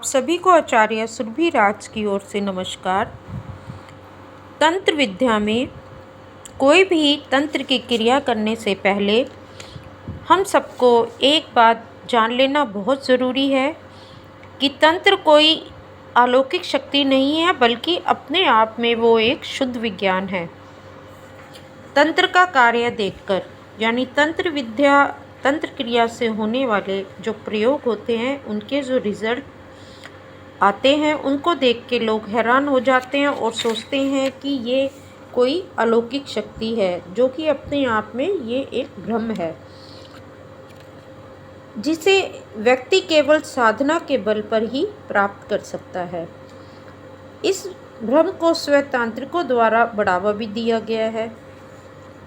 सभी को आचार्य सुरभि राज की ओर से नमस्कार। तंत्र विद्या में कोई भी तंत्र की क्रिया करने से पहले हम सबको एक बात जान लेना बहुत ज़रूरी है कि तंत्र कोई अलौकिक शक्ति नहीं है, बल्कि अपने आप में वो एक शुद्ध विज्ञान है। तंत्र का कार्य देखकर, यानी तंत्र विद्या तंत्र क्रिया से होने वाले जो प्रयोग होते हैं, उनके जो रिजल्ट आते हैं, उनको देख के लोग हैरान हो जाते हैं और सोचते हैं कि ये कोई अलौकिक शक्ति है, जो कि अपने आप में ये एक भ्रम है, जिसे व्यक्ति केवल साधना के बल पर ही प्राप्त कर सकता है। इस भ्रम को स्वतांत्रिकों द्वारा बढ़ावा भी दिया गया है।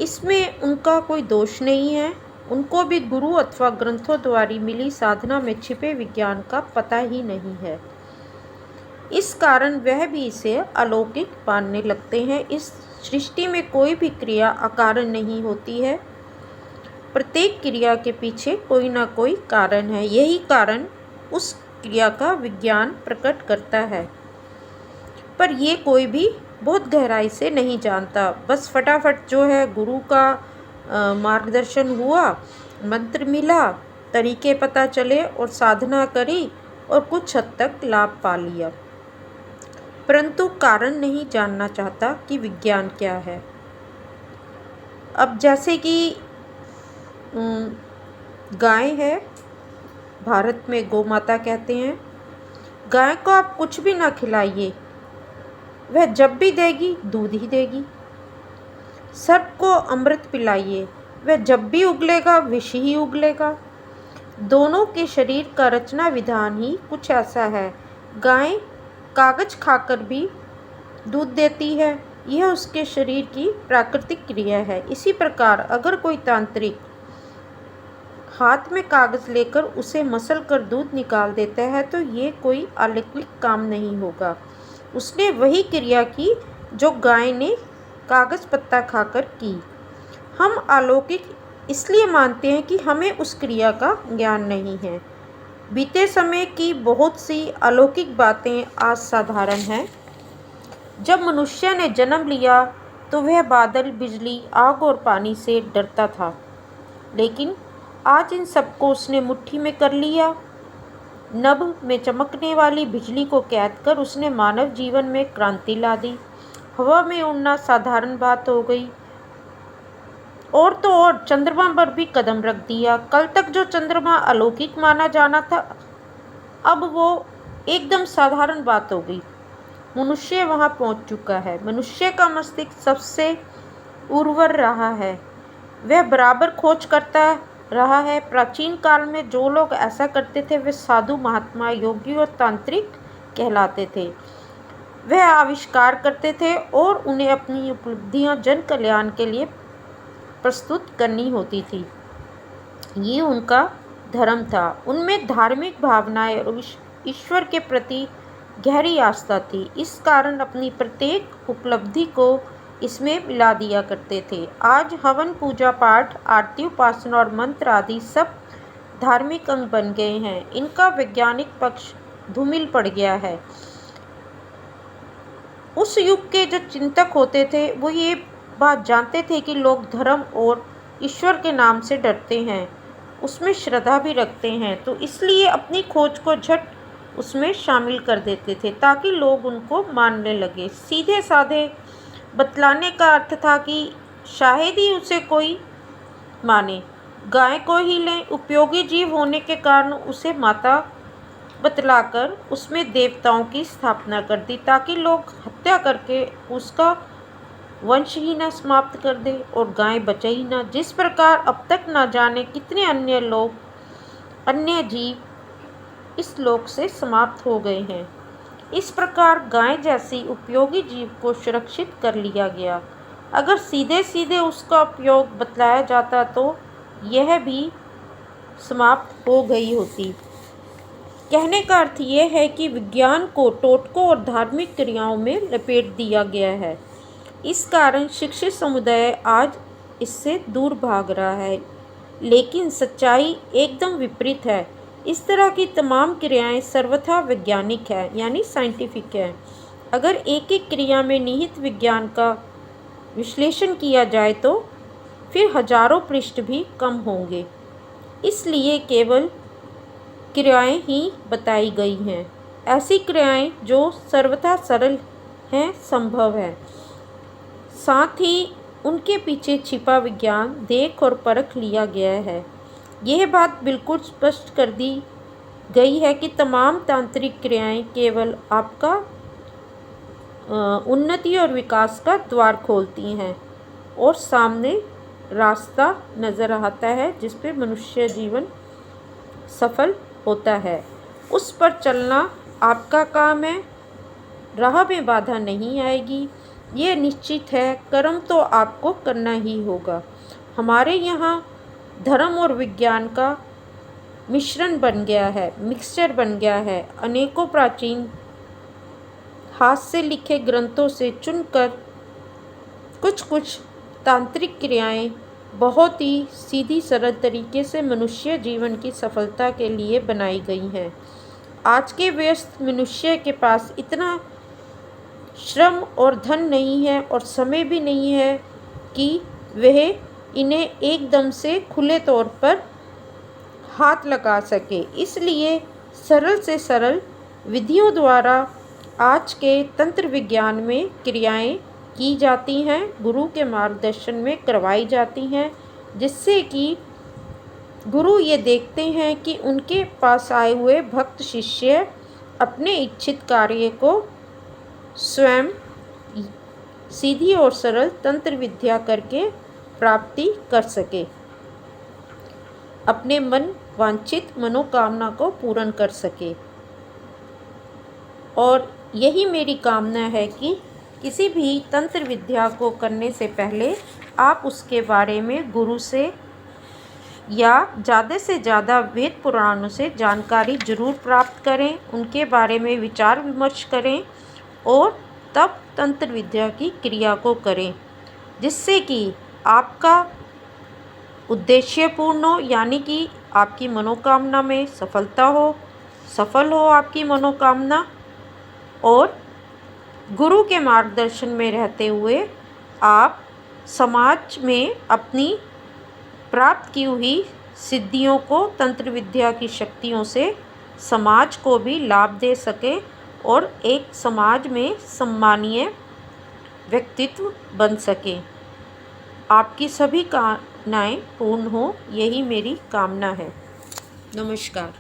इसमें उनका कोई दोष नहीं है। उनको भी गुरु अथवा ग्रंथों द्वारा मिली साधना में छिपे विज्ञान का पता ही नहीं है। इस कारण वह भी इसे अलौकिक मानने लगते हैं। इस सृष्टि में कोई भी क्रिया अकारण नहीं होती है। प्रत्येक क्रिया के पीछे कोई ना कोई कारण है। यही कारण उस क्रिया का विज्ञान प्रकट करता है, पर ये कोई भी बहुत गहराई से नहीं जानता। बस फटाफट जो है गुरु का मार्गदर्शन हुआ, मंत्र मिला, तरीके पता चले और साधना करी और कुछ हद तक लाभ पा लिया, परंतु कारण नहीं जानना चाहता कि विज्ञान क्या है। अब जैसे कि गाय है, भारत में गौ माता कहते हैं। गाय को आप कुछ भी ना खिलाइए, वह जब भी देगी दूध ही देगी। सर्प को अमृत पिलाइए, वह जब भी उगलेगा विष ही उगलेगा। दोनों के शरीर का रचना विधान ही कुछ ऐसा है। गाय कागज खाकर भी दूध देती है, यह उसके शरीर की प्राकृतिक क्रिया है। इसी प्रकार अगर कोई तांत्रिक हाथ में कागज लेकर उसे मसल कर दूध निकाल देता है, तो ये कोई अलौकिक काम नहीं होगा। उसने वही क्रिया की जो गाय ने कागज पत्ता खाकर की। हम अलौकिक इसलिए मानते हैं कि हमें उस क्रिया का ज्ञान नहीं है। बीते समय की बहुत सी अलौकिक बातें आज साधारण हैं। जब मनुष्य ने जन्म लिया तो वह बादल, बिजली, आग और पानी से डरता था, लेकिन आज इन सबको उसने मुट्ठी में कर लिया। नभ में चमकने वाली बिजली को कैद कर उसने मानव जीवन में क्रांति ला दी। हवा में उड़ना साधारण बात हो गई, और तो और चंद्रमा पर भी कदम रख दिया। कल तक जो चंद्रमा अलौकिक माना जाना था, अब वो एकदम साधारण बात हो गई। मनुष्य वहाँ पहुँच चुका है। मनुष्य का मस्तिष्क सबसे उर्वर रहा है, वह बराबर खोज करता रहा है। प्राचीन काल में जो लोग ऐसा करते थे वे साधु, महात्मा, योगी और तांत्रिक कहलाते थे। वह आविष्कार करते थे और उन्हें अपनी उपलब्धियां जन कल्याण के लिए प्रस्तुत करनी होती थी। ये उनका धर्म था। उनमें धार्मिक भावनाएं और ईश्वर के प्रति गहरी आस्था थी। इस कारण अपनी प्रत्येक उपलब्धि को इसमें मिला दिया करते थे। आज हवन, पूजा पाठ, आरती, उपासना और मंत्र आदि सब धार्मिक अंग बन गए हैं। इनका वैज्ञानिक पक्ष धूमिल पड़ गया है। उस युग के जो चिंतक होते थे वो ये बात जानते थे कि लोग धर्म और ईश्वर के नाम से डरते हैं, उसमें श्रद्धा भी रखते हैं, तो इसलिए अपनी खोज को झट उसमें शामिल कर देते थे ताकि लोग उनको मानने लगे। सीधे साधे बतलाने का अर्थ था कि शायद ही उसे कोई माने। गाय को ही लें, उपयोगी जीव होने के कारण उसे माता बतलाकर उसमें देवताओं की स्थापना कर दी, ताकि लोग हत्या करके उसका वंश ही न समाप्त कर दे और गाय बचे ही ना। जिस प्रकार अब तक न जाने कितने अन्य लोग, अन्य जीव इस लोक से समाप्त हो गए हैं, इस प्रकार गाय जैसी उपयोगी जीव को सुरक्षित कर लिया गया। अगर सीधे सीधे उसका उपयोग बतलाया जाता तो यह भी समाप्त हो गई होती। कहने का अर्थ यह है कि विज्ञान को टोटकों और धार्मिक क्रियाओं में लपेट दिया गया है। इस कारण शिक्षित समुदाय आज इससे दूर भाग रहा है, लेकिन सच्चाई एकदम विपरीत है। इस तरह की तमाम क्रियाएं सर्वथा वैज्ञानिक है यानी साइंटिफिक है। अगर एक एक क्रिया में निहित विज्ञान का विश्लेषण किया जाए तो फिर हजारों पृष्ठ भी कम होंगे। इसलिए केवल क्रियाएं ही बताई गई हैं, ऐसी क्रियाएं जो सर्वथा सरल हैं, संभव है। साथ ही उनके पीछे छिपा विज्ञान देख और परख लिया गया है। यह बात बिल्कुल स्पष्ट कर दी गई है कि तमाम तांत्रिक क्रियाएं केवल आपका उन्नति और विकास का द्वार खोलती हैं और सामने रास्ता नज़र आता है जिस पे मनुष्य जीवन सफल होता है। उस पर चलना आपका काम है। राह में बाधा नहीं आएगी, ये निश्चित है। कर्म तो आपको करना ही होगा। हमारे यहाँ धर्म और विज्ञान का मिश्रण बन गया है, मिक्सचर बन गया है। अनेकों प्राचीन हाथ से लिखे ग्रंथों से चुनकर कुछ तांत्रिक क्रियाएं बहुत ही सीधी सरल तरीके से मनुष्य जीवन की सफलता के लिए बनाई गई हैं। आज के व्यस्त मनुष्य के पास इतना श्रम और धन नहीं है और समय भी नहीं है कि वह इन्हें एकदम से खुले तौर पर हाथ लगा सके। इसलिए सरल से सरल विधियों द्वारा आज के तंत्र विज्ञान में क्रियाएं की जाती हैं, गुरु के मार्गदर्शन में करवाई जाती हैं, जिससे कि गुरु ये देखते हैं कि उनके पास आए हुए भक्त शिष्य अपने इच्छित कार्य को स्वयं सीधी और सरल तंत्र विद्या करके प्राप्ति कर सके, अपने मन वांछित मनोकामना को पूर्ण कर सके। और यही मेरी कामना है कि किसी भी तंत्र विद्या को करने से पहले आप उसके बारे में गुरु से या ज़्यादा से ज़्यादा वेद पुराणों से जानकारी जरूर प्राप्त करें, उनके बारे में विचार विमर्श करें और तब तंत्र विद्या की क्रिया को करें, जिससे कि आपका उद्देश्य पूर्ण हो, यानी कि आपकी मनोकामना में सफलता हो, सफल हो आपकी मनोकामना। और गुरु के मार्गदर्शन में रहते हुए आप समाज में अपनी प्राप्त की हुई सिद्धियों को तंत्र विद्या की शक्तियों से समाज को भी लाभ दे सकें और एक समाज में सम्मानीय व्यक्तित्व बन सके। आपकी सभी कामनाएं पूर्ण हो, यही मेरी कामना है। नमस्कार।